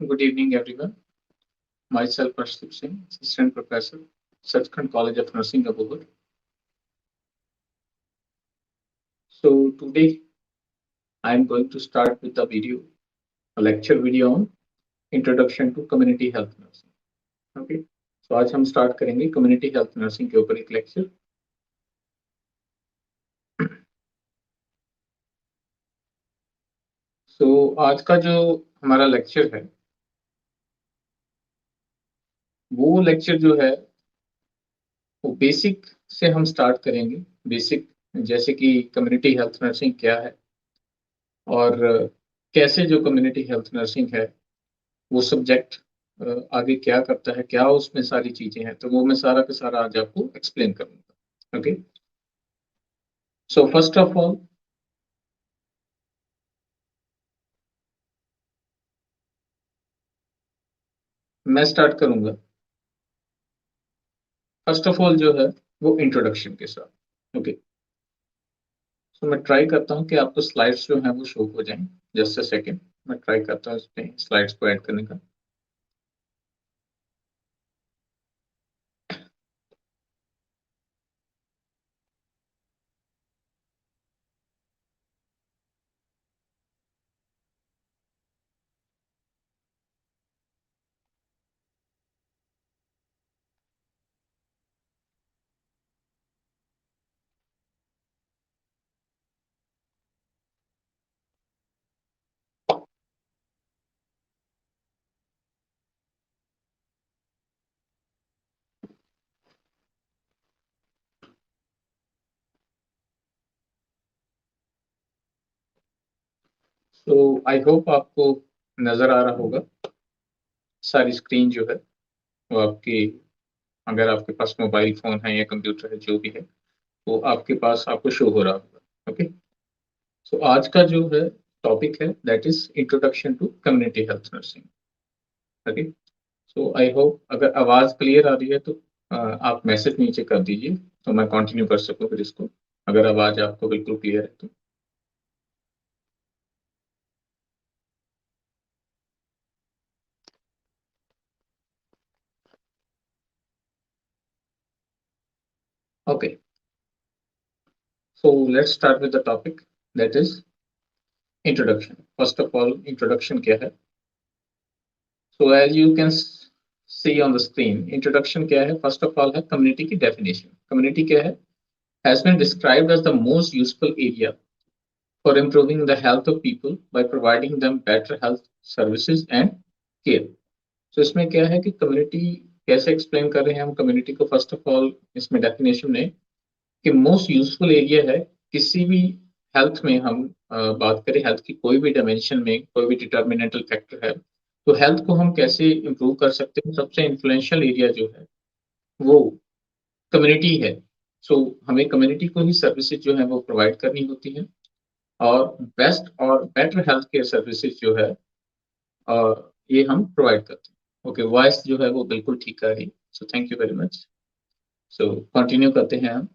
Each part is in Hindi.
Good evening, everyone. Myself, Arshdeep Singh, Assistant Professor, Sachkhand College of Nursing, Abohar. So today I am going to start with a lecture video on Introduction to Community Health Nursing. Okay. So आज हम start करेंगे Community Health Nursing के ऊपर एक lecture. So आज का जो हमारा lecture है, वो lecture जो है, वो बेसिक से हम स्टार्ट करेंगे. बेसिक जैसे कि कम्युनिटी हेल्थ नर्सिंग क्या है और कैसे जो कम्युनिटी हेल्थ नर्सिंग है वो सब्जेक्ट आगे क्या करता है, क्या उसमें सारी चीजें हैं, तो वो मैं सारा का सारा आज आपको एक्सप्लेन करूंगा. Okay. So first of all मैं स्टार्ट करूंगा. फर्स्ट ऑफ ऑल जो है वो इंट्रोडक्शन के साथ. ओके. सो मैं ट्राई करता हूँ कि आपको स्लाइड्स जो हैं वो शो हो जाएं. जस्ट अ सेकेंड, मैं ट्राई करता हूँ इसमें स्लाइड्स को ऐड करने का. सो आई होप आपको नजर आ रहा होगा. सारी स्क्रीन जो है वो आपकी, अगर आपके पास मोबाइल फोन है या कंप्यूटर है जो भी है, वो आपके पास आपको शो हो रहा होगा. ओके. सो आज का जो है टॉपिक है that is introduction to community health nursing. Okay. So I hope अगर आवाज क्लियर आ रही है तो आप मैसेज नीचे कर दीजिए तो मैं कंटिन्यू कर सकूं फिर इसको, अगर आवाज आपको बिल्कुल क्लियर है तो. Okay. So let's start with the topic that is introduction. First of all introduction क्या है. So as you can see on the screen, introduction क्या है. फर्स्ट ऑफ ऑल है कम्युनिटी की डेफिनेशन. कम्युनिटी क्या है. Has been described as the most useful area for improving the health of people by providing them better health services and care. So इसमें क्या है कि कम्युनिटी कैसे एक्सप्लेन कर रहे हैं हम कम्युनिटी को. फर्स्ट ऑफ ऑल इसमें डेफिनेशन में कि मोस्ट यूजफुल एरिया है. किसी भी हेल्थ में हम बात करें, हेल्थ की कोई भी डायमेंशन में कोई भी डिटर्मिनेंटल फैक्टर है, तो हेल्थ को हम कैसे इम्प्रूव कर सकते हैं. सबसे इन्फ्लुएंशियल एरिया जो है वो कम्युनिटी है. सो हमें कम्युनिटी को ही सर्विसेज जो है वो प्रोवाइड करनी होती है और बेस्ट और बेटर हेल्थ केयर सर्विसेज जो है ये हम प्रोवाइड करते हैं. ओके. वॉइस जो है वो बिल्कुल ठीक आ रही. So thank you very much. So continue करते हैं हम.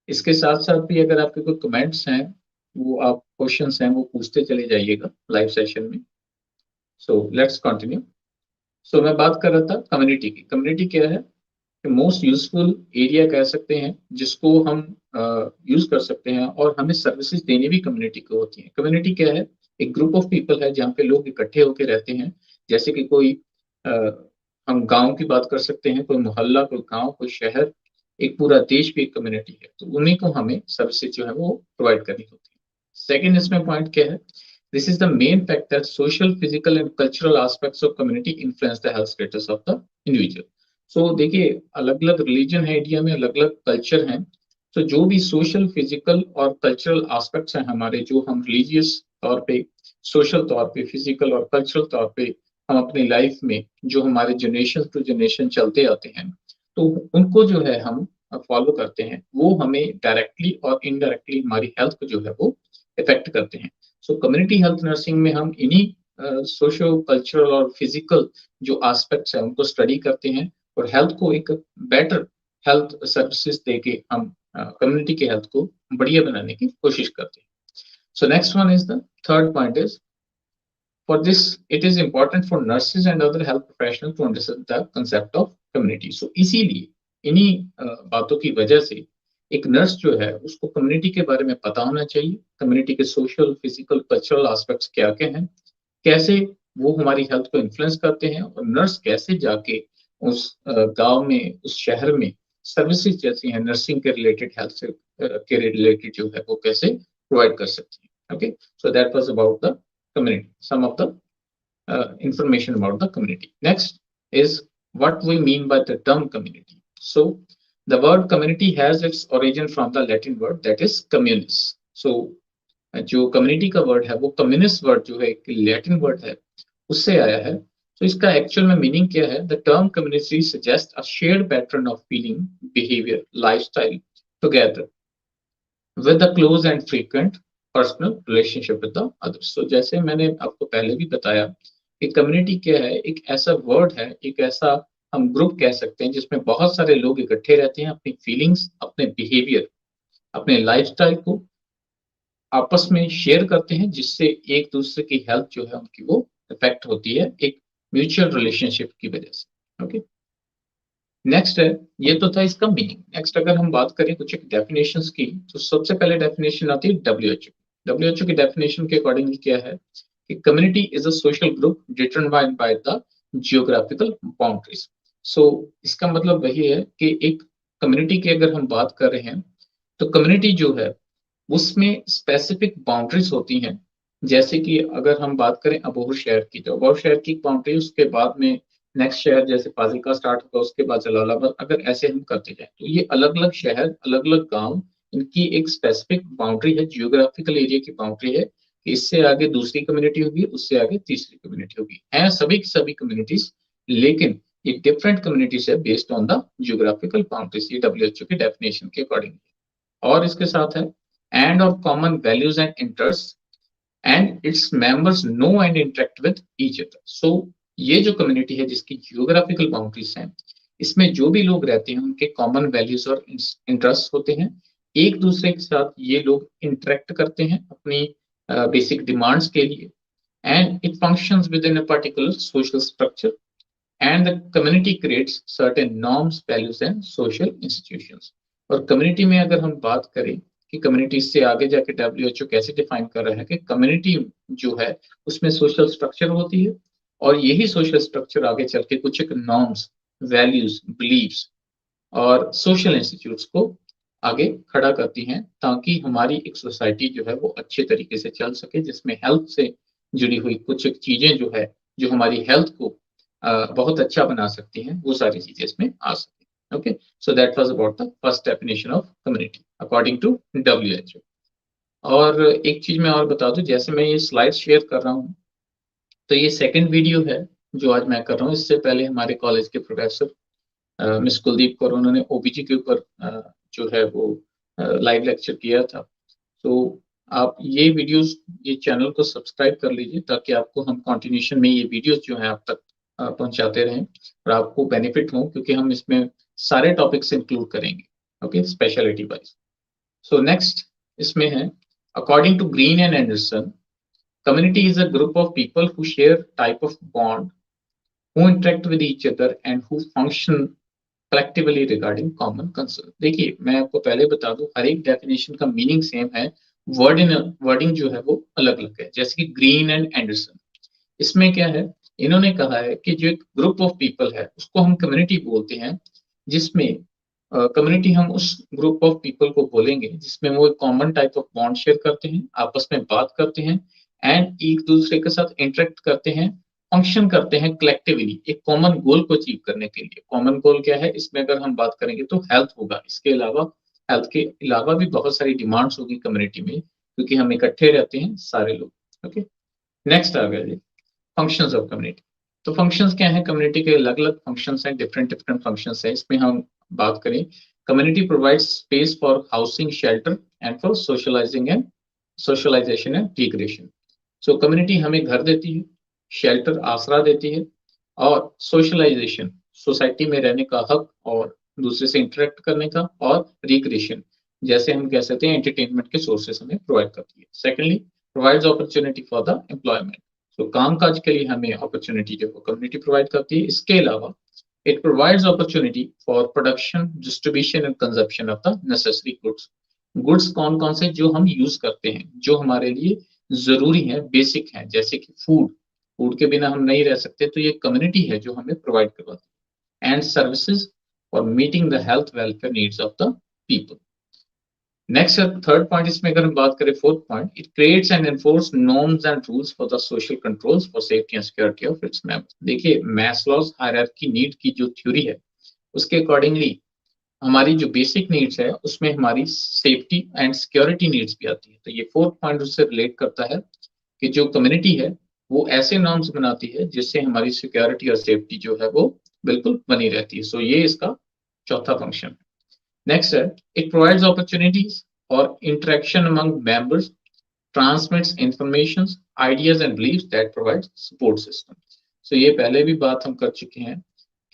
इसके साथ साथ भी अगर आपके कोई कमेंट्स हैं, वो आप क्वेश्चंस हैं वो पूछते चले जाइएगा लाइव सेशन में. So let's continue. सो मैं बात कर रहा था कम्युनिटी की. कम्युनिटी क्या है. मोस्ट यूजफुल एरिया कह सकते हैं जिसको हम यूज कर सकते हैं और हमें सर्विसेज देनी भी कम्युनिटी को होती है. कम्युनिटी क्या है. एक ग्रुप ऑफ पीपल है जहाँ पे लोग इकट्ठे होकर रहते हैं. जैसे कि कोई अ, हम गांव की बात कर सकते हैं, कोई मोहल्ला, कोई गांव, कोई शहर, एक पूरा देश भी एक कम्युनिटी है. तो उन्हीं को हमें सर्विसेज जो है वो प्रोवाइड करनी होती है. सेकेंड इसमें पॉइंट क्या है. This is the main fact that social, physical and cultural aspects of community influence the health status of the individual. So देखिए, अलग अलग रिलीजन है इंडिया में, अलग अलग कल्चर हैं. तो जो भी सोशल, फिजिकल और कल्चरल एस्पेक्ट्स हैं हमारे, जो हम रिलीजियस तौर पे, सोशल तौर पे, फिजिकल और कल्चरल तौर पे हम अपनी लाइफ में जो हमारे जनरेशन टू जनरेशन चलते आते हैं, तो उनको जो है हम फॉलो करते हैं, वो हमें डायरेक्टली और इनडायरेक्टली हमारी हेल्थ को जो है वो इफेक्ट करते हैं. सो कम्युनिटी हेल्थ नर्सिंग में हम इन्हीं सोशो कल्चरल और फिजिकल जो एस्पेक्ट्स हैं उनको स्टडी करते हैं और हेल्थ को एक बेटर हेल्थ सर्विसेज देके हम कम्युनिटी के हेल्थ को बढ़िया बनाने की कोशिश करते हैं. So next one is the third point is For this, it is important for nurses and other health professionals to understand the concept of community. So इसीलिए इन्हीं बातों की वजह से एक नर्स जो है उसको कम्युनिटी के बारे में पता होना चाहिए, कम्युनिटी के सोशल, फिजिकल, कल्चरल एस्पेक्ट्स क्या क्या हैं, कैसे वो हमारी हेल्थ को इन्फ्लुएंस करते हैं, और नर्स कैसे जाके उस गांव में, उस शहर में सर्विसेज जैसी हैं नर्सिंग के रिलेटेड, हेल्थ से के रिलेटेड जो है वो कैसे प्रोवाइड कर सकती है. Okay, so that was about the community, some of the information about the community. Next is what we mean by the term community. So the word community has its origin from the Latin word that is communis. So जो कम्युनिटी का वर्ड है वो कम्युनिस्ट वर्ड जो है एक लैटिन वर्ड है उससे आया है. तो इसका एक्चुअल में मीनिंग क्या है? The term community suggest a shared pattern of feeling, behaviour, lifestyle together with a close and frequent personal relationship with the others. So जैसे मैंने आपको पहले भी बताया कि कम्युनिटी क्या है, एक ऐसा वर्ड है, एक ऐसा हम ग्रुप कह सकते हैं जिसमें बहुत सारे लोग इकट्ठे रहते हैं, अपनी फीलिंग्स, अपने बिहेवियर, अपने लाइफस्टाइल को आपस में शेयर करते हैं, जिससे एक दूसरे की हेल्थ जो है उनकी वो इफेक्ट होती है एक म्यूचुअल रिलेशनशिप की वजह से. ओके, नेक्स्ट है, ये तो था इसका मीनिंग. नेक्स्ट अगर हम बात करें कुछ एक डेफिनेशंस की, तो सबसे पहले डेफिनेशन आती है डब्ल्यूएचओ. डब्ल्यूएचओ की डेफिनेशन के अकॉर्डिंग क्या है कि community is a social group determined by the geographical boundaries. So इसका मतलब वही है कि एक कम्युनिटी की अगर हम बात कर रहे हैं तो कम्युनिटी जो है उसमें स्पेसिफिक बाउंड्रीज होती हैं. जैसे कि अगर हम बात करें अबोहर शहर की, तो अबोहर शहर की बाउंड्री, उसके बाद में नेक्स्ट शहर जैसे फाजिलका स्टार्ट होगा, उसके बाद जलालाबाद, अगर ऐसे हम करते जाए तो ये अलग अलग शहर, अलग अलग गांव, इनकी एक स्पेसिफिक बाउंड्री है, जियोग्राफिकल एरिया की बाउंड्री है कि इससे आगे दूसरी कम्युनिटी होगी, उससे आगे तीसरी कम्युनिटी होगी. है सभी की सभी कम्युनिटीज, लेकिन ये डिफरेंट कम्युनिटीज है based on the geographical boundaries. ये डब्ल्यूएचओ की डेफिनेशन के अकॉर्डिंग. और इसके साथ है and of common values and interest and its members know and interact with each other. So ये जो कम्युनिटी है जिसकी जियोग्राफिकल बाउंड्रीज हैं, इसमें जो भी लोग रहते हैं उनके कॉमन वैल्यूज और इंटरेस्ट होते हैं, एक दूसरे के साथ ये लोग इंटरेक्ट करते हैं अपनी बेसिक डिमांड्स के लिए, and it functions with in a particular social structure, and the community creates certain norms, values and social institutions. और कम्युनिटी में अगर हम बात करें कि कम्युनिटी से आगे जाके डब्ल्यूएचओ कैसे डिफाइन कर रहा है कि कम्युनिटी जो है उसमें सोशल स्ट्रक्चर होती है, और यही सोशल स्ट्रक्चर आगे चल के कुछ एक नॉर्म्स, वैल्यूज, बिलीव्स और सोशल इंस्टीट्यूट्स को आगे खड़ा करती हैं, ताकि हमारी एक सोसाइटी जो है वो अच्छे तरीके से चल सके, जिसमें हेल्थ से जुड़ी हुई कुछ एक चीजें जो है, जो हमारी हेल्थ को बहुत अच्छा बना सकती हैं, वो सारी चीजें इसमें आ सकती हैं. Okay, so that was about the first definition of community according to WHO. और एक चीज मैं और बता दूं, जैसे मैं ये स्लाइड शेयर कर रहा हूँ, तो ये सेकंड वीडियो है जो आज मैं कर रहा हूँ. इससे पहले हमारे कॉलेज के प्रोफेसर मिस कुलदीप कौर, उन्होंने ओबीजी के ऊपर जो है वो लाइव लेक्चर किया था. तो आप ये वीडियोस, ये चैनल को सब्सक्राइब कर लीजिए, ताकि आपको हम कंटिन्यूशन में ये वीडियोस जो है आप तक पहुंचाते रहें और आपको बेनिफिट हो, क्योंकि हम इसमें सारे टॉपिक्स इंक्लूड करेंगे. Okay, speciality wise. So next इसमें है, according to Green and Anderson, community is a group of people who share type of bond, who interact with each other and who function collectively regarding common concern. देखिए, मैं आपको पहले बता दूं, हर एक डेफिनेशन का मीनिंग सेम है, वर्डिंग जो है वो अलग अलग है. जैसे कि ग्रीन एंड एंडरसन, इसमें क्या है, इन्होंने कहा है कि जो एक ग्रुप ऑफ पीपल है उसको हम कम्युनिटी बोलते हैं, जिसमें कम्युनिटी हम उस ग्रुप ऑफ पीपल को बोलेंगे जिसमें वो एक common type of bond share करते हैं, आपस में बात करते हैं, एंड एक दूसरे के साथ इंटरेक्ट करते हैं, फंक्शन करते हैं कलेक्टिवली एक कॉमन गोल को अचीव करने के लिए. कॉमन गोल क्या है, इसमें अगर हम बात करेंगे तो हेल्थ होगा. इसके अलावा, हेल्थ के अलावा भी बहुत सारी डिमांड्स होगी कम्युनिटी में, क्योंकि हम इकट्ठे रहते हैं सारे लोग. ओके, नेक्स्ट आ गया जी, फंक्शंस ऑफ कम्युनिटी. तो फंक्शंस क्या है, कम्युनिटी के अलग अलग फंक्शंस हैं, डिफरेंट डिफरेंट फंक्शंस हैं. इसमें हम बात करें, community provides space for housing, shelter and for socialisation and recreation. So community हमें घर देती है, शेल्टर आसरा देती है, और सोशलाइजेशन सोसाइटी में रहने का हक और दूसरे से इंटरेक्ट करने का, और रिक्रिएशन जैसे हम कह सकते हैं एंटरटेनमेंट के सोर्सेस हमें प्रोवाइड करती है. Secondly, provides opportunity for the employment. तो कामकाज के लिए हमें अपॉर्चुनिटी जो कम्युनिटी प्रोवाइड करती है। इसके अलावा it provides opportunity for production, distribution and consumption of the necessary goods. Goods कौन कौन से जो हम यूज करते हैं, जो हमारे लिए जरूरी है, बेसिक है, जैसे कि फूड, फूड के बिना हम नहीं रह सकते, तो ये कम्युनिटी है जो हमें प्रोवाइड करवाती है। And services for meeting the health welfare needs of the people. Next third point, इसमें अगर हम बात करें fourth point, it creates and enforce norms and rules for the social controls for safety and security of its members. देखिए, मैस्लोज हायरार्की नीड की जो थ्योरी है, उसके अकॉर्डिंगली हमारी जो बेसिक नीड्स है उसमें हमारी सेफ्टी एंड सिक्योरिटी नीड्स भी आती है। तो ये फोर्थ पॉइंट उससे रिलेट करता है कि जो कम्युनिटी है वो ऐसे नॉर्म्स बनाती है जिससे हमारी सिक्योरिटी और सेफ्टी जो है वो बिल्कुल बनी रहती है। सो ये इसका चौथा फंक्शन है। Next, it provides opportunities for interaction among members, transmits information, ideas and beliefs that provides support system. So ये पहले भी बात हम कर चुके हैं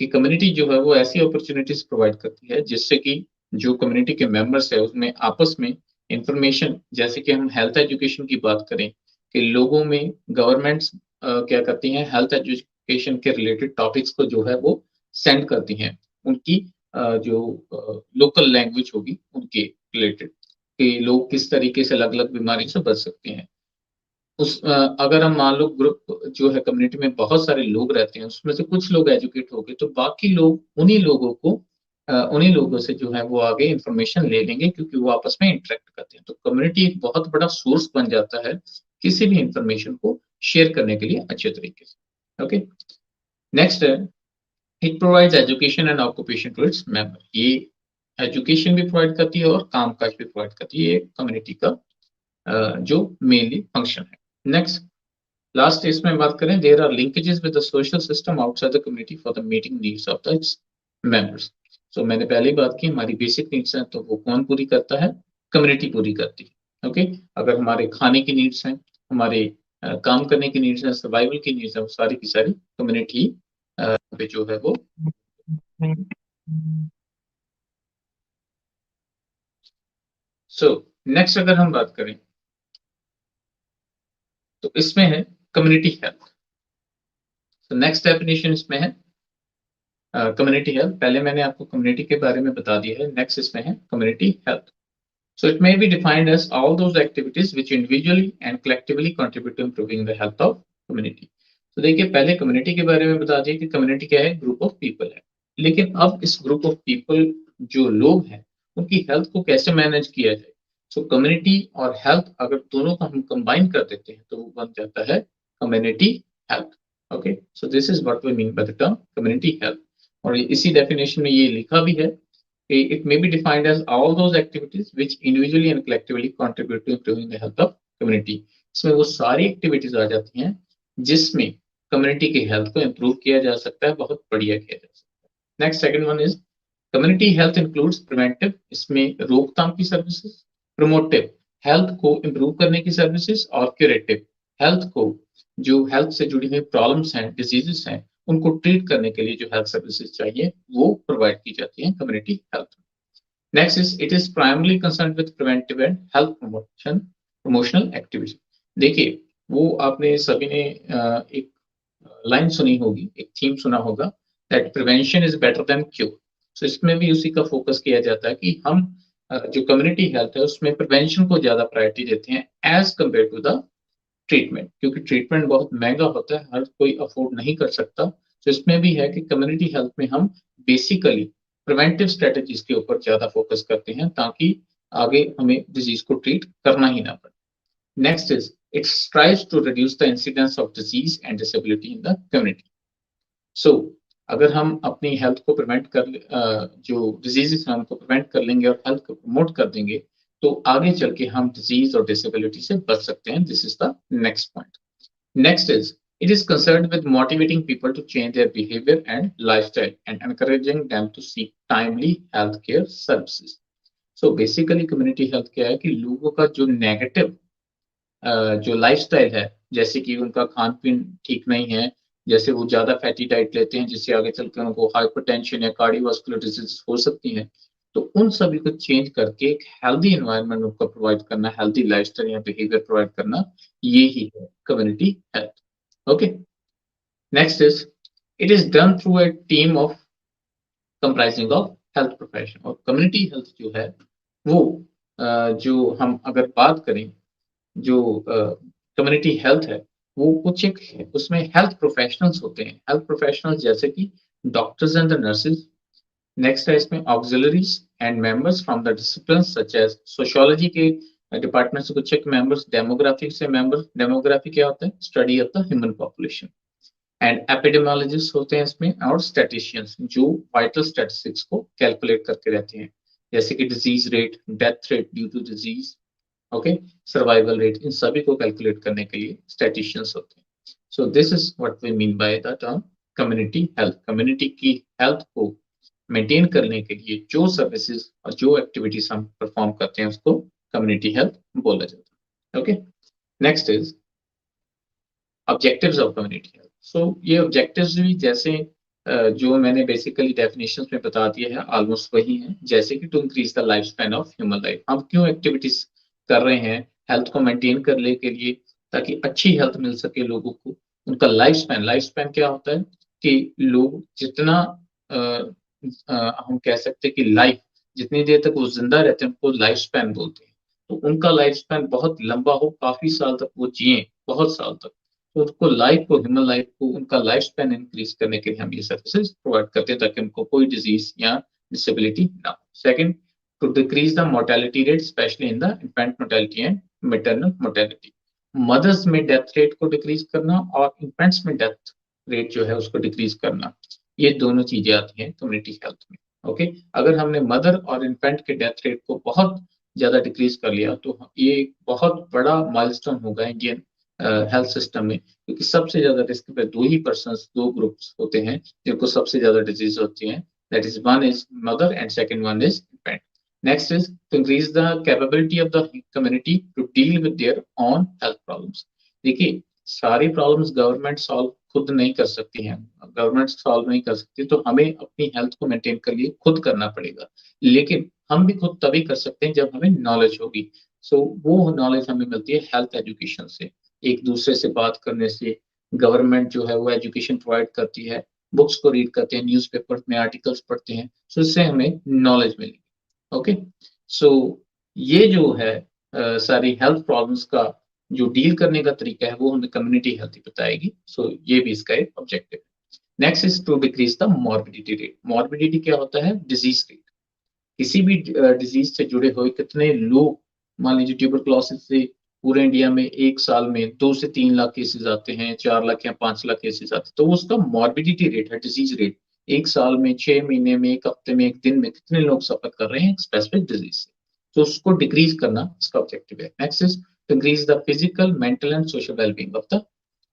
कि कम्युनिटी जो है वो ऐसी अपॉर्चुनिटीज प्रोवाइड करती है जिससे कि जो कम्युनिटी के मेंबर्स है उसमें आपस में इंफॉर्मेशन, जैसे कि हम हेल्थ एजुकेशन की बात करें कि लोगों में गवर्नमेंट्स क्या करती हैं, हेल्थ एजुकेशन के रिलेटेड टॉपिक्स को जो है वो सेंड करती हैं उनकी जो लोकल लैंग्वेज होगी उनके रिलेटेड, कि लोग किस तरीके से अलग अलग बीमारी से बच सकते हैं। अगर हम मान लो ग्रुप जो है कम्युनिटी में बहुत सारे लोग रहते हैं, उसमें से कुछ लोग एजुकेट हो गए तो बाकी लोग उन्हीं लोगों से जो है वो आगे इंफॉर्मेशन ले लेंगे, क्योंकि वो आपस में इंटरेक्ट करते हैं। तो कम्युनिटी एक बहुत बड़ा सोर्स बन जाता है किसी भी इंफॉर्मेशन को शेयर करने के लिए अच्छे तरीके से। ओके, नेक्स्ट है, it provides education and occupation to its member. ये एजुकेशन भी प्रोवाइड करती है और कामकाज भी प्रोवाइड करती है। ये कम्युनिटी का जो मेनली फंक्शन है। नेक्स्ट, लास्ट इसमें बात करें, there are linkages with the social system outside the community for the meeting needs of the members. So मैंने पहले बात की, हमारी बेसिक नीड्स हैं तो वो कौन पूरी करता है, कम्युनिटी पूरी करती है। ओके, अगर हमारे खाने की नीड्स हैं, हमारे काम करने की नीड्स हैं, सर्वाइवल की नीड्स हैं, वो सारी की सारी कम्युनिटी पे जो है वो। सो नेक्स्ट अगर हम बात करें तो इसमें है कम्युनिटी हेल्थ। तो नेक्स्ट डेफिनेशन इसमें है कम्युनिटी हेल्थ। पहले मैंने आपको कम्युनिटी के बारे में बता दिया है, नेक्स्ट इसमें है community health. So it may be defined as all those activities which individually and collectively contribute to improving the health of community. तो देखिए, पहले कम्युनिटी के बारे में बता दिया कि कम्युनिटी क्या है, ग्रुप ऑफ पीपल है। लेकिन अब इस ग्रुप ऑफ पीपल जो लोग हैं उनकी हेल्थ को कैसे मैनेज किया जाए। सो कम्युनिटी और हेल्थ अगर दोनों को हम कंबाइन कर देते हैं तो वो बन जाता है community health. Okay, so this is what we mean by the term community health. और इसी डेफिनेशन में ये लिखा भी है, it may be defined as all those activities which individually and collectively contribute to improving the health of community। इसमें वो सारी एक्टिविटीज आ जाती हैं जिसमें कम्युनिटी की हेल्थ को इंप्रूव किया जा सकता है, बहुत बढ़िया किया जा सकता है। Next second one is community health includes preventive, इसमें रोकथाम की सर्विसेज, प्रमोटिव हेल्थ को इंप्रूव करने की सर्विसेज, और क्यूरेटिव हेल्थ को, जो हेल्थ से जुड़ी हुई प्रॉब्लम्स हैं, डिजीजेस हैं, उनको ट्रीट करने के लिए जो हेल्थ सर्विसेज चाहिए वो प्रोवाइड की जाती है community health. Next is it is primarily concern with preventive and health promotional activity. देखिए, वो आपने सभी ने एक लाइन सुनी होगी, एक थीम सुना होगा, that prevention is better than cure. So इसमें भी उसी का फोकस किया जाता है कि हम जो कम्युनिटी हेल्थ है उसमें प्रिवेंशन को ज्यादा प्रायोरिटी देते हैं as compare to the treatment, क्योंकि ट्रीटमेंट बहुत महंगा होता है, हर कोई अफोर्ड नहीं कर सकता। तो इसमें भी है कि कम्युनिटी हेल्थ में हम बेसिकली प्रिवेंटिव स्ट्रेटजीज के ऊपर ज्यादा फोकस करते हैं ताकि आगे हमें डिजीज को ट्रीट करना ही ना पड़े। Next is it tries to reduce the incidence of disease and disability in the community. So अगर हम अपनी हेल्थ को प्रिवेंट कर जो डिजीजेस हैं उनको प्रिवेंट कर लेंगे और हेल्थ को प्रमोट कर देंगे तो आगे चल के हम डिजीज और डिसेबिलिटी से बच सकते हैं। This is the next point. Next is it is concerned with motivating people to change their behavior and lifestyle and encouraging them to seek timely healthcare services. So basically community health क्या है कि लोगों का जो नेगेटिव जो लाइफस्टाइल है, जैसे कि उनका खान पीन ठीक नहीं है, जैसे वो ज्यादा फैटी डाइट लेते हैं जिससे आगे चलकर उनको हाइपरटेंशन या कार्डियोवास्कुलर डिजीज हो सकती हैं, तो उन सभी को चेंज करके एक हेल्दी एनवायरनमेंट उनको प्रोवाइड करना, हेल्दी लाइफस्टाइल या बिहेवियर प्रोवाइड करना, ये ही है community health. Okay. Next is it is done through a team of comprising of health profession. और community health जो है वो जो हम अगर बात करें जो कम्युनिटी हेल्थ है वो कुछ एक है, उसमें हेल्थ प्रोफेशनल्स होते हैं, हेल्थ प्रोफेशनल्स जैसे कि doctors and the nurses. Next है इसमें auxiliaries and members from the discipline such as sociology के डिपार्टमेंट से कुछ एक मेंबर्स, डेमोग्राफी से मेंबर, डेमोग्राफी क्या होता है, study of the human population, and epidemiologist होते हैं इसमें, और स्टैटिशियंस जो वाइटल स्टैटिस्टिक्स को कैलकुलेट करके रहते हैं, जैसे कि disease rate, death rate due to disease, okay, survival rate, इन सभी को कैलकुलेट करने के लिए स्टैटिशियंस होते हैं। So this is what we mean by the term community health. Community की हेल्थ को मेंटेन करने के लिए जो सर्विसेज और जो एक्टिविटीज हम परफॉर्म करते हैं उसको कम्युनिटी हेल्थ बोला जाता है। Okay, next is objectives of community health. So ये ऑब्जेक्टिव्स भी जैसे जो मैंने बेसिकली डेफिनेशंस में बता दिया है ऑलमोस्ट वही है, जैसे कि to increase the life span of human life. हम क्यों एक्टिविटीज कर रहे हैं हेल्थ को मेंटेन करने के लिए, ताकि अच्छी हेल्थ मिल सके लोगों को, उनका लाइफ स्पैन क्या होता है कि लोग जितना हम कह सकते हैं कि लाइफ जितनी देर तक वो जिंदा रहते हैं उनको लाइफ स्पैन बोलते हैं, तो उनका लाइफ स्पैन बहुत लंबा हो, काफी साल तक वो जिए, बहुत साल तक, तो उसको लाइफ को, ह्यूमन लाइफ को, उनका लाइफ स्पैन इंक्रीज करने के लिए हम ये सर्विसेज प्रोवाइड करते हैं ताकि उनको कोई डिजीज या डिसेबिलिटी ना हो। Second, to decrease the mortality rate specially in the infant mortality and maternal mortality. Mothers में डेथ रेट को डिक्रीज करना और इन्फेंट्स में डेथ रेट जो है उसको डिक्रीज करना, ये दोनों चीजें आती हैं कम्युनिटी हेल्थ में। ओके, अगर हमने मदर और इन्फेंट के डेथ रेट को बहुत ज्यादा डिक्रीज कर लिया तो ये एक बहुत बड़ा माइलस्टोन होगा इंडियन हेल्थ सिस्टम में, क्योंकि सबसे ज्यादा रिस्क पे दो ही पर्सन, दो ग्रुप्स होते हैं जिनको सबसे ज्यादा डिजीज होती है, that is one is mother and second one is infant. Next is to increase the capability of the community to deal with their own health problems. देखिए, सारी प्रॉब्लम्स गवर्नमेंट सॉल्व खुद नहीं कर सकती हैं, गवर्नमेंट सॉल्व नहीं कर सकती, तो हमें अपनी हेल्थ को मेंटेन के लिए खुद करना पड़ेगा, लेकिन हम भी खुद तभी कर सकते हैं जब हमें नॉलेज होगी। सो वो नॉलेज हमें मिलती है हेल्थ एजुकेशन से, एक दूसरे से बात करने से। गवर्नमेंट जो है वो एजुकेशन प्रोवाइड करती है, बुक्स को रीड करते हैं, न्यूज़पेपर में आर्टिकल्स पढ़ते हैं, सो इससे हमें नॉलेज मिलेगी। ओके, सो ये जो है सारी हेल्थ प्रॉब्लम्स का जो डील करने का तरीका है वो हमें कम्युनिटी हेल्थ ही बताएगी। सो ये भी इसका एक ऑब्जेक्टिव है। Next is to decrease the morbidity rate. Morbidity क्या होता है, डिजीज रेट। किसी भी डिजीज से जुड़े हुए कितने लोग, मान लीजिए ट्यूबरक्लोसिस से पूरे इंडिया में एक साल में 2 से 3 लाख केसेस आते हैं, 4 लाख या 5 लाख केसेस आते हैं, तो उसका मॉर्बिडिटी रेट है, डिजीज रेट। एक साल में, 6 महीने में, एक हफ्ते में, एक दिन में कितने लोग सफर कर रहे हैं स्पेसिफिक डिजीज से, तो उसको डिक्रीज करना इसका ऑब्जेक्टिव है। Next is to increase the physical, mental and social wellbeing of the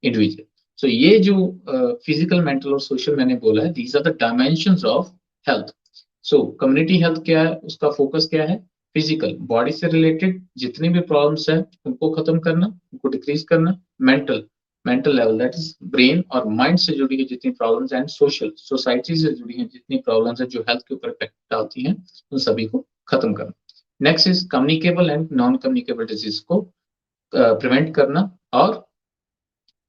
individual. So ये जो फिजिकल, मेंटल और सोशल मैंने बोला है, these are the dimensions of health. So community health क्या है, उसका फोकस क्या है, फिजिकल, बॉडी से रिलेटेड जितनी भी प्रॉब्लम्स है उनको खत्म करना, उनको डिक्रीज करना। Mental, mental level, that is brain और माइंड से जुड़ी हुई जितनी प्रॉब्लम्स, एंड सोशल, सोसाइटी से जुड़ी हुई जितनी प्रॉब्लम्स है जो हेल्थ के ऊपर इफेक्ट डालती हैं, उन सभी को खत्म करना। Next is communicable and non communicable disease को प्रिवेंट करना और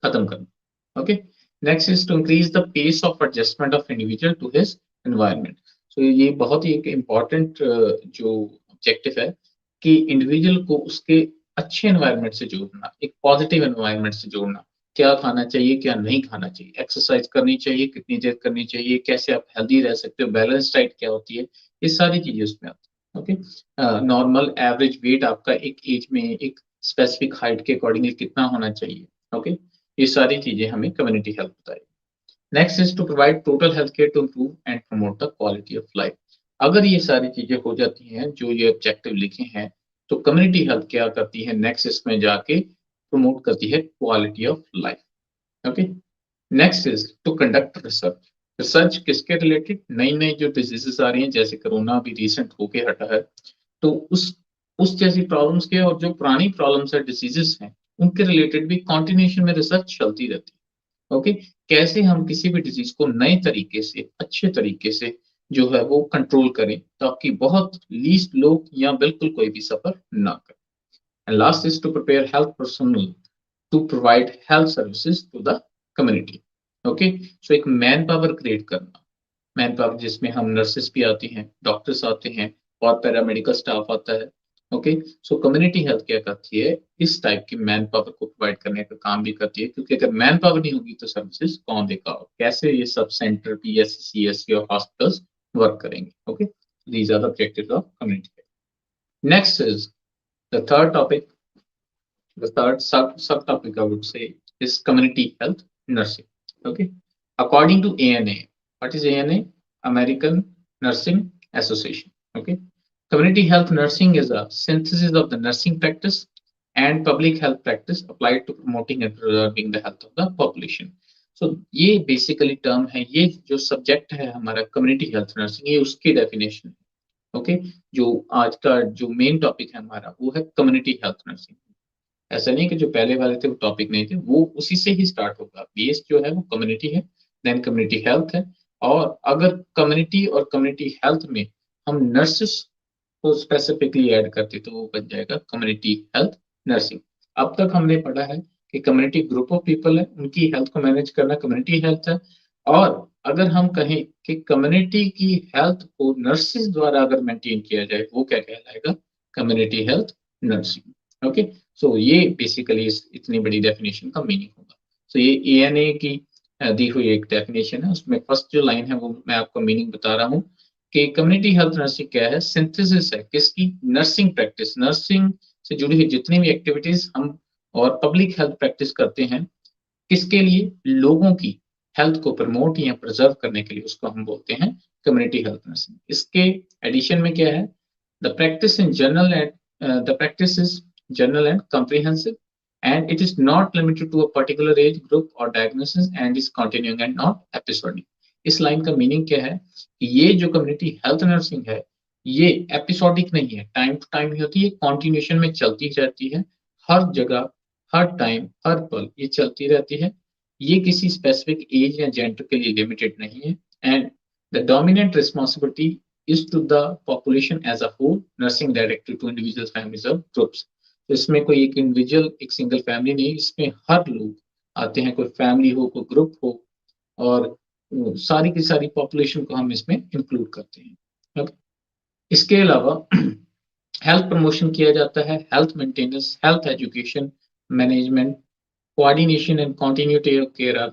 खत्म करना। Okay, next is to increase the pace of adjustment of individual to his environment. So ये बहुत ही एक इम्पॉर्टेंट जो ऑब्जेक्टिव है कि इंडिविजुअल को उसके अच्छे एनवायरनमेंट से जोड़ना, एक पॉजिटिव एनवायरनमेंट से जोड़ना, क्या खाना चाहिए, क्या नहीं खाना चाहिए, एक्सरसाइज करनी चाहिए, कितनी देर करनी चाहिए, कैसे आप हेल्दी रह सकते हो, बैलेंस डाइट क्या होती है, ये सारी चीजें उसमें आती है। ओके, नॉर्मल एवरेज वेट आपका एक एज में एक स्पेसिफिक हाइट के अकॉर्डिंगली कितना होना चाहिए। ओके, ये सारी चीजें हमें कम्युनिटी हेल्थ बताएगी। Next is to provide total health care to improve and promote the quality of life. अगर ये सारी चीजें हो जाती हैं जो ये ऑब्जेक्टिव लिखे हैं, तो कम्युनिटी हेल्थ क्या करती है, नेक्स्ट इसमें जाके प्रमोट करती है quality of life. Okay, next is to conduct research. Research किसके रिलेटेड, नई नई जो डिजीजेस आ रही हैं, जैसे कोरोना अभी रिसेंट होके हटा है, तो उस जैसी प्रॉब्लम्स के और जो पुरानी प्रॉब्लम्स है, डिजीजेस हैं, उनके रिलेटेड भी कॉन्टिन्यूशन में रिसर्च चलती रहती है। ओके, कैसे हम किसी भी डिजीज को नए तरीके से, अच्छे तरीके से जो है वो कंट्रोल करें ताकि बहुत लीस्ट लोग या बिल्कुल कोई भी सफर ना करे। And last is to prepare health personal to provide health services to the community. Okay, so एक मैन पावर क्रिएट करना, मैन पावर जिसमें हम नर्सेस भी आती हैं, डॉक्टर्स आते हैं और पैरामेडिकल स्टाफ आता है। ओके, सो कम्युनिटी हेल्थ क्या करती है, इस टाइप की मैन पावर को प्रोवाइड करने का काम भी करती है, क्योंकि अगर मैन पावर नहीं होगी तो सर्विसेज कौन देगा, कैसे ये सब सेंटर PSCS और हॉस्पिटल्स वर्क करेंगे। Okay, these are the objectives of community. Next is the third topic, the third subtopic I would say is community health nursing. Okay, according to ANA, what is ANA? American Nursing Association. Okay, community health nursing is a synthesis of the nursing practice and public health practice applied to promoting and preserving the health of the population. So ये बेसिकली टर्म है, ये जो सब्जेक्ट है हमारा कम्युनिटी हेल्थ नर्सिंग, ये उसकी डेफिनेशन है। ओके, जो आज का जो मेन टॉपिक है हमारा वो है कम्युनिटी हेल्थ नर्सिंग। ऐसा नहीं कि जो पहले वाले थे वो टॉपिक नहीं थे, वो उसी से ही स्टार्ट होगा। बेस जो है वो कम्युनिटी है, देन कम्युनिटी हेल्थ है, और अगर कम्युनिटी और कम्युनिटी हेल्थ में हम नर्सेस को स्पेसिफिकली ऐड करते तो वो बन जाएगा कम्युनिटी हेल्थ नर्सिंग। अब तक हमने पढ़ा है कि कम्युनिटी ग्रुप ऑफ पीपल है, उनकी हेल्थ को मैनेज करना कम्युनिटी हेल्थ है, और अगर हम कहें कि कम्युनिटी की हेल्थ को नर्सेस द्वारा अगर मेंटेन किया जाए वो क्या कहलाएगा, कम्युनिटी हेल्थ नर्सिंग। ओके, सो ये बेसिकली इतनी बड़ी डेफिनेशन का मीनिंग होगा। सो ये ANA की दी हुई एक डेफिनेशन है, उसमें फर्स्ट जो लाइन है वो मैं आपको मीनिंग बता रहा हूँ कि कम्युनिटी हेल्थ नर्सिंग क्या है, सिंथेसिस है किसकी, नर्सिंग प्रैक्टिस, नर्सिंग से जुड़ी हुई जितनी भी एक्टिविटीज हम और पब्लिक हेल्थ प्रैक्टिस करते हैं, किसके लिए, लोगों की हेल्थ को प्रमोट या प्रिजर्व करने के लिए, उसको हम बोलते हैं कम्युनिटी हेल्थ नर्सिंग। इसके एडिशन में क्या है, the practice in general and the practice is general and comprehensive, and it is not limited to a particular age group or diagnosis and is continuing and not episodic। इस लाइन का मीनिंग क्या है कि ये जो कम्युनिटी हेल्थ नर्सिंग है ये एपिसोडिक नहीं है, टाइम टू टाइम ही होती है, कॉन्टिन्यूशन में चलती रहती है, हर जगह हर टाइम हर पल ये चलती रहती है, ये किसी स्पेसिफिक एज या जेंडर के लिए लिमिटेड नहीं है, and the dominant responsibility is to the population as a whole, nursing directly to individual families or groups। तो इसमें कोई एक इंडिविजुअल एक सिंगल फैमिली नहीं, इसमें हर लोग आते हैं, कोई फैमिली हो कोई ग्रुप हो, और सारी की सारी पॉपुलेशन को हम इसमें इंक्लूड करते हैं। okay? इसके अलावा हेल्थ प्रमोशन किया जाता है, health maintenance, health education, management, coordination and continuity of care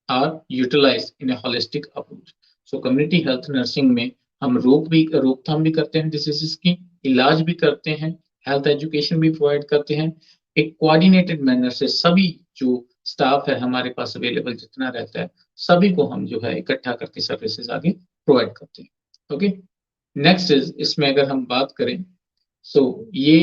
are utilized in a holistic approach। So community health nursing में हम रोकथाम भी करते हैं डिसीजेस की, इलाज भी करते हैं, हेल्थ एजुकेशन भी प्रोवाइड करते हैं, एक कोऑर्डिनेटेड मैनर से सभी जो स्टाफ है हमारे पास अवेलेबल जितना रहता है सभी को हम जो है इकट्ठा करके सर्विसेज आगे प्रोवाइड करते हैं। ओके, नेक्स्ट इज, इसमें अगर हम बात करें सो ये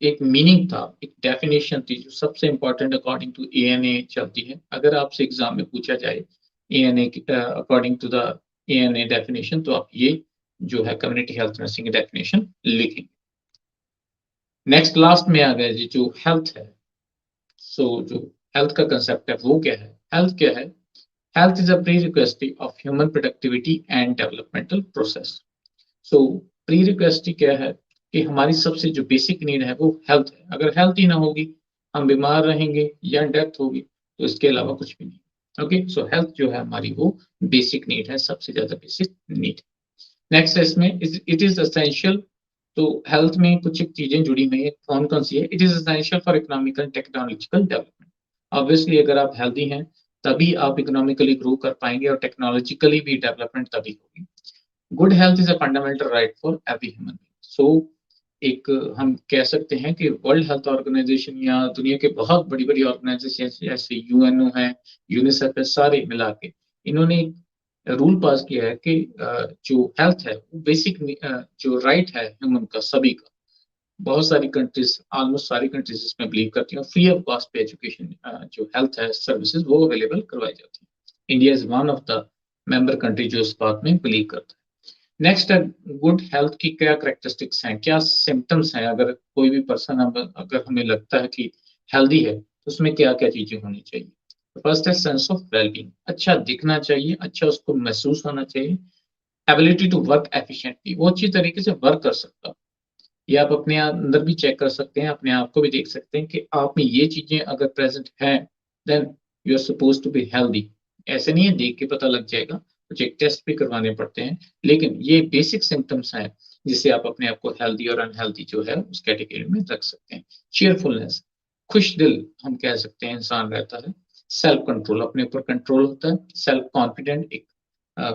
एक मीनिंग था, एक डेफिनेशन थी जो सबसे इंपॉर्टेंट अकॉर्डिंग टू ANA चलती है। अगर आपसे एग्जाम में पूछा जाए ANA according to the ANA definition, तो आप ये जो है कम्युनिटी हेल्थ नर्सिंग की डेफिनेशन लिखेंगे। नेक्स्ट लास्ट में आ गया जी जो हेल्थ है। सो जो हेल्थ का कंसेप्ट है वो क्या है, हेल्थ क्या है, health is a pre request of human productivity and developmental process. So pre request क्या है कि हमारी सबसे जो बेसिक नीड है वो हेल्थ है, अगर हेल्थ ही ना होगी हम बीमार रहेंगे या डेथ होगी, तो इसके अलावा कुछ भी नहीं। ओके, सो हेल्थ जो है हमारी वो बेसिक नीड है, सबसे ज्यादा बेसिक नीड। नेक्स्ट है इसमें इट इज असेंशियल, तो हेल्थ में कुछ एक चीजें जुड़ी हुई है, कौन कौन सी है, it is essential for economical technological development. Obviously अगर आप हेल्दी हैं तभी आप इकोनॉमिकली ग्रो कर पाएंगे और टेक्नोलॉजिकली भी डेवलपमेंट तभी होगी। Good health is a fundamental right for every human. So एक हम कह सकते हैं कि वर्ल्ड हेल्थ ऑर्गेनाइजेशन या दुनिया के बहुत बड़ी बड़ी ऑर्गेनाइजेशन जैसे UNO है, यूनिसेफ है, सारे मिला के इन्होंने रूल पास किया है कि जो हेल्थ है वो बेसिक जो राइट है ह्यूमन का सभी का। बहुत सारी कंट्रीज, ऑलमोस्ट सारी कंट्रीज इसमें बिलीव करती हैं, फ्री ऑफ कॉस्ट पे एजुकेशन जो हेल्थ है सर्विसेज वो अवेलेबल करवाई जाती है। India is one of the member country जो इस बात में बिलीव करता है। नेक्स्ट है गुड हेल्थ की क्या करेक्टरिस्टिक्स हैं, क्या सिम्टम्स हैं, अगर कोई भी पर्सन अगर हमें लगता है कि हेल्दी है तो उसमें क्या क्या चीजें होनी चाहिए। फर्स्ट है सेंस ऑफ वेलबींग, अच्छा दिखना चाहिए, अच्छा उसको महसूस होना चाहिए। एबिलिटी टू वर्क एफिशिएंटली, वो अच्छी तरीके से वर्क कर सकता है। ये आप अपने अंदर भी चेक कर सकते हैं, अपने आप को भी देख सकते हैं कि आप में ये चीजें अगर प्रेजेंट हैं then you are suppose to be healthy. ऐसे नहीं है देख के पता लग जाएगा, कुछ एक टेस्ट भी करवाने पड़ते हैं, लेकिन ये बेसिक सिम्टम्स हैं जिससे आप अपने आप को हेल्दी और अनहेल्दी जो है उस कैटेगरी में रख सकते हैं। चीयरफुलनेस, खुश दिल हम कह सकते हैं इंसान रहता है। सेल्फ कंट्रोल, अपने ऊपर कंट्रोल होता है। सेल्फ कॉन्फिडेंट, एक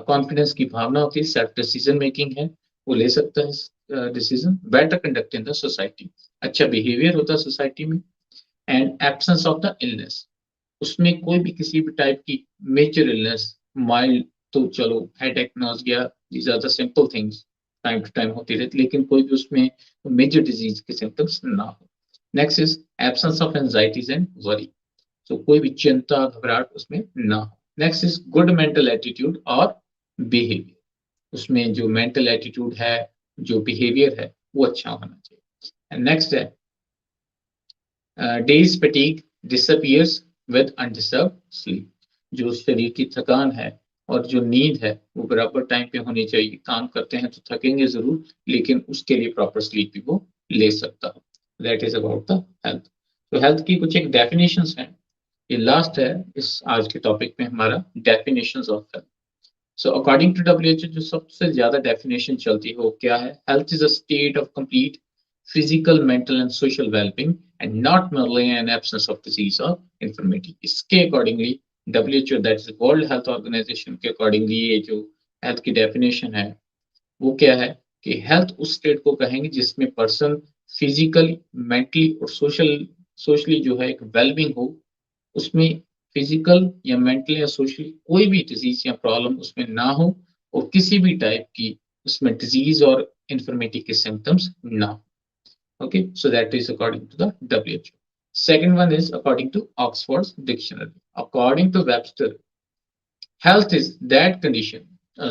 कॉन्फिडेंस की भावना होती है। सेल्फ डिसीजन मेकिंग है, वो ले सकता है decision. Better conduct in the society, अच्छा बिहेवियर होता है सोसाइटी में। And absence of the illness, उसमें कोई भी किसी भी टाइप की मेजर इलनेस, माइल्ड तो चलो headache, nausea, these are the simple things, time to time होती रहती, लेकिन कोई भी उसमें मेजर डिजीज के सिम्टम्स ना हो। Next is absence of anxieties and worry, तो कोई भी चिंता घबराहट उसमें ना हो। Next is good mental attitude और बिहेवियर, उसमें जो मेंटल एटीट्यूड है, जो बिहेवियर है, वो अच्छा होना चाहिए। नेक्स्ट है days fatigue disappears with undisturbed sleep, जो शरीर की थकान है और जो नींद है वो बराबर टाइम पे होनी चाहिए। काम करते हैं तो थकेंगे जरूर, लेकिन उसके लिए प्रॉपर स्लीप भी वो ले सकता है। That is about the health. तो हेल्थ की कुछ एक डेफिनेशंस हैं, ये लास्ट है इस आज के टॉपिक में हमारा, definitions of health. So according to WHO जो सबसे ज्यादा डेफिनेशन चलती है वो क्या है? Health is a state of complete physical, mental and social wellbeing and not merely an absence of disease or infirmity। इसके accordingly WHO, that is world health organization के अकॉर्डिंगली ये जो हेल्थ की डेफिनेशन है वो क्या है कि हेल्थ उस स्टेट को कहेंगे जिसमें पर्सन फिजिकली, मेंटली और सोशली जो है एक वेलबींग हो, उसमें फिजिकल या मेंटल या सोशली कोई भी डिजीज या प्रॉब्लम उसमें ना हो, और किसी भी टाइप की उसमें डिजीज और इन्फर्मिटी के सिम्टम्स ना हो। Okay, so that is according to the WHO. Second one is according to Oxford's dictionary. According to Webster, health is that condition,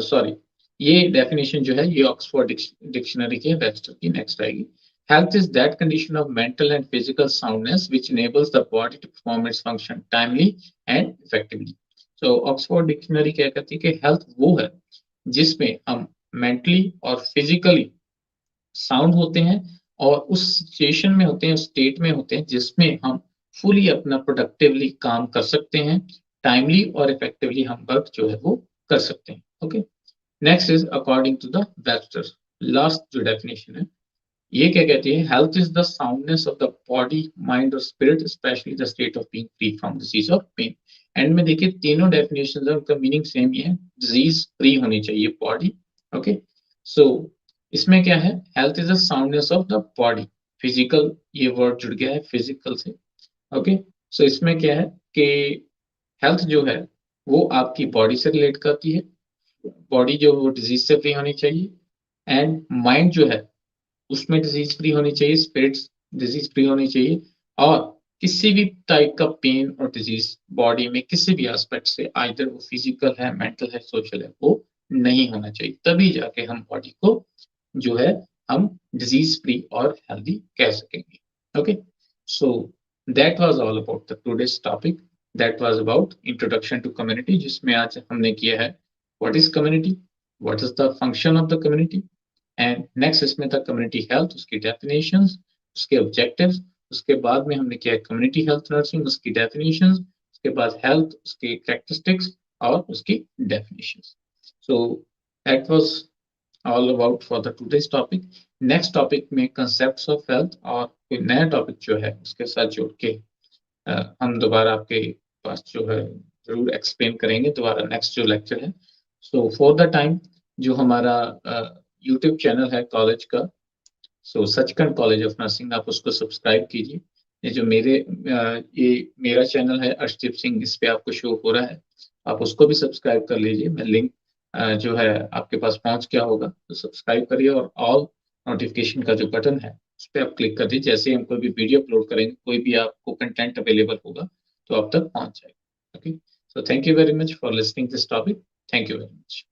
sorry, ये definition जो है ये Oxford dictionary के Webster की next आएगी। Health is that condition of mental and physical soundness which enables the body to perform its function timely and effectively. So Oxford dictionary क्या कहती है कि health वो है जिसमें हम mentally और physically साउंड होते हैं और उस सिचुएशन में होते हैं, स्टेट में होते हैं जिसमें हम फुली अपना प्रोडक्टिवली काम कर सकते हैं, टाइमली और इफेक्टिवली हम वर्क जो है वो कर सकते हैं। Okay, next is according to the Webster, last जो डेफिनेशन है ये क्या कहती है? Health is the soundness of the body, mind और spirit, specially the state of being free from disease और पेन। एंड में देखिए तीनों डेफिनेशन है उनका मीनिंग सेम ही है, डिजीज फ्री होनी चाहिए बॉडी। ओके, सो इसमें क्या है? Health is the soundness of the body, physical, ये वर्ड जुड़ गया है फिजिकल से। ओके, सो इसमें क्या है कि हेल्थ जो है वो आपकी बॉडी से रिलेट करती है, बॉडी जो वो डिजीज से फ्री होनी चाहिए, एंड माइंड जो है उसमें डिजीज फ्री होनी चाहिए, स्पिरिट डिजीज फ्री होनी चाहिए, और किसी भी टाइप का पेन और डिजीज बॉडी में किसी भी एस्पेक्ट से, आइदर वो फिजिकल है, मेंटल है, सोशल है, वो नहीं होना चाहिए। तभी जाके हम बॉडी को जो है हम डिजीज फ्री और हेल्दी कह सकेंगे। Okay, so that was all about the today's topic, that was about introduction to community, जिसमें आज हमने किया है what is community, what is the function of the community, and next इसमें था कम्युनिटी हेल्थ, उसकी डेफिनेशंस, उसके ऑब्जेक्टिव्स, उसके बाद में हमने किया कम्युनिटी हेल्थ नर्सिंग, उसकी डेफिनेशंस, उसके बाद हेल्थ, उसकी कैरेक्टरिस्टिक्स और उसकी definitions. So that was all about for the today's topic. Next topic में कंसेप्ट्स ऑफ हेल्थ और कोई नया टॉपिक जो है उसके साथ जोड़ के हम दोबारा आपके पास जो है जरूर एक्सप्लेन करेंगे दोबारा नेक्स्ट जो लेक्चर है। सो फॉर द टाइम जो हमारा यूट्यूब चैनल है कॉलेज का, सो सचखंड कॉलेज ऑफ नर्सिंग, आप उसको सब्सक्राइब कीजिए। ये जो ये मेरा चैनल है अर्शदीप सिंह, इस पे आपको शो हो रहा है, आप उसको भी सब्सक्राइब कर लीजिए। मैं लिंक जो है आपके पास पहुंच गया होगा, तो सब्सक्राइब करिए और ऑल नोटिफिकेशन का जो बटन है उस पर आप क्लिक कर दीजिए। जैसे ही हम कोई भी वीडियो अपलोड करेंगे, कोई भी आपको कंटेंट अवेलेबल होगा तो आप तक पहुंच जाएगा। Okay, so thank you very much for listening this topic, thank you very much.